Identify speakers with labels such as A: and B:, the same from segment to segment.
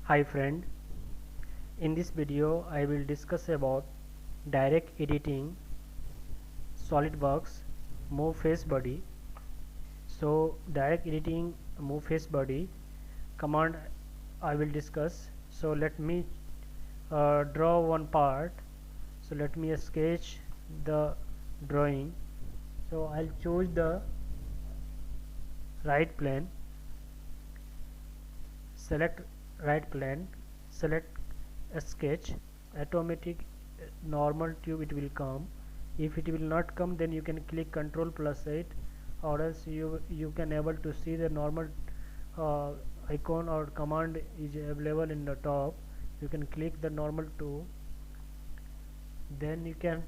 A: Hi friend, in this video I will discuss about direct editing SolidWorks move face body. So direct editing move face body command I will discuss. So let me draw one part. So let me sketch the drawing. So I'll choose the right plane, select right plane, select a sketch, automatic normal tube it will come. If it will not come, then you can click Ctrl plus 8, or else you can able to see the normal uh, icon or command is available in the top. You can click the normal tool, then you can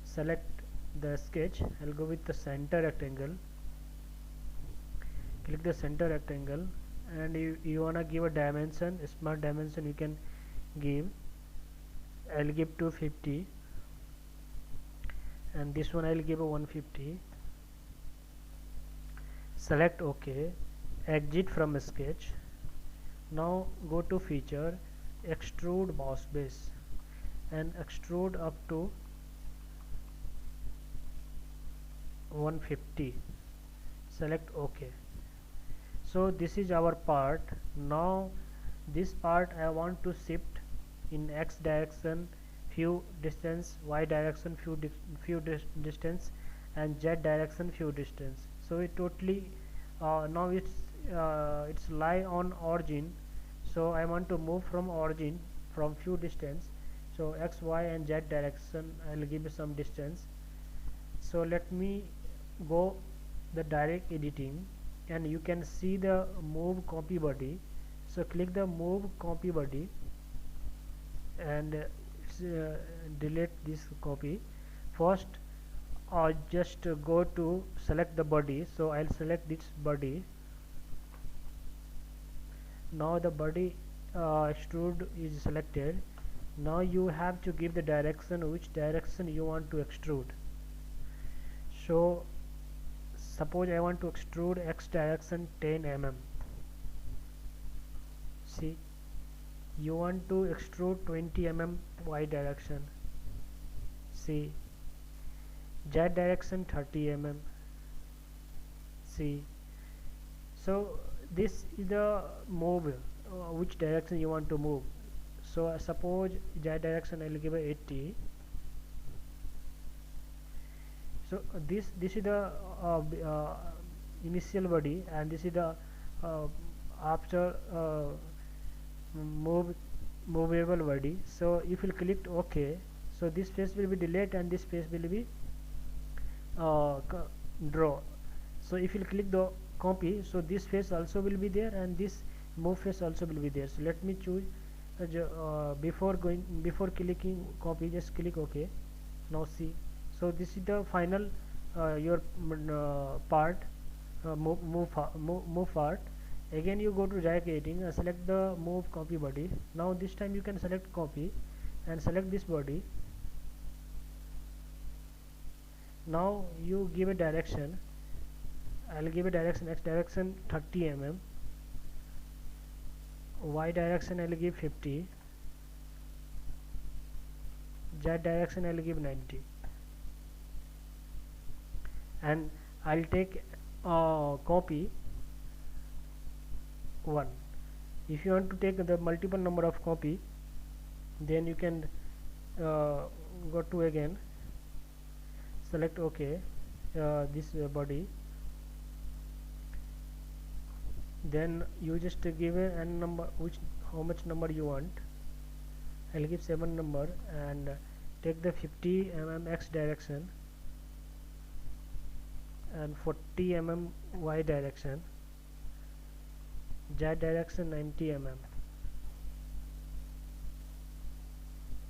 A: select the sketch. I'll go with the center rectangle, click the center rectangle, and you wanna give a dimension, a smart dimension you can give. I'll give 250, and this one I'll give a 150. Select OK, exit from sketch. Now go to feature, extrude boss base, and extrude up to 150. Select OK. So this is our part. Now this part I want to shift in X direction few distance, Y direction few distance, and Z direction few distance. So it totally now it's lie on origin. So I want to move from origin from few distance. So X, Y, and Z direction I'll give some distance. So let me go the direct editing, and you can see the move copy body. So click the move copy body, and delete this copy. First just go to select the body. So I'll select this body. Now the body extrude is selected. Now you have to give the direction, which direction you want to extrude. So suppose I want to extrude X direction 10 mm. See, you want to extrude 20 mm Y direction. See, Z direction 30 mm. See, so this is the move, which direction you want to move. So suppose Z direction I will give a 80. So this is the initial body, and this is the after movable body. So if you click OK, so this face will be delete and this face will be draw. So if you click the copy, so this face also will be there, and this move face also will be there. So let me choose before clicking copy, just click OK. Now see, so this is the final your part, move part. Again you go to direct editing, select the move copy body. Now this time you can select copy and select this body. Now you give a direction. I'll give a direction, X direction 30 mm, Y direction I'll give 50, Z direction I'll give 90, and I'll take copy 1. If you want to take the multiple number of copy, then you can go to again, select OK, this body. Then you just give a n number, how much number you want. I'll give 7 number, and take the 50 mm X direction and 40 mm Y direction, Z direction 90 mm.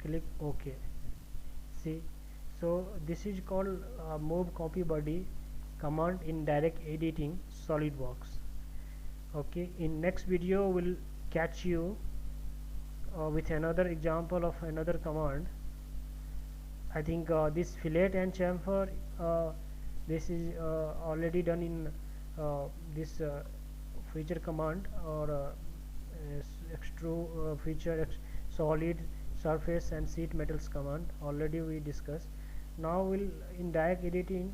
A: Click OK. See, so this is called move copy body command in direct editing SolidWorks. Okay, in next video we'll catch you with another example of another command. I think this fillet and chamfer, this is already done in this feature command, or extrude feature solid surface and sheet metals command already we discussed. Now we'll in direct editing,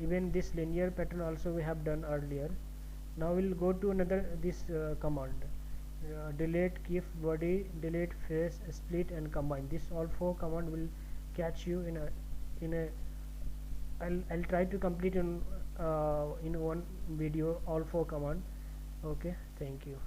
A: even this linear pattern also we have done earlier. Now we'll go to another this command, delete keep body, delete face, split and combine. This all four command will catch you in a I'll try to complete in one video all four command. Okay, thank you.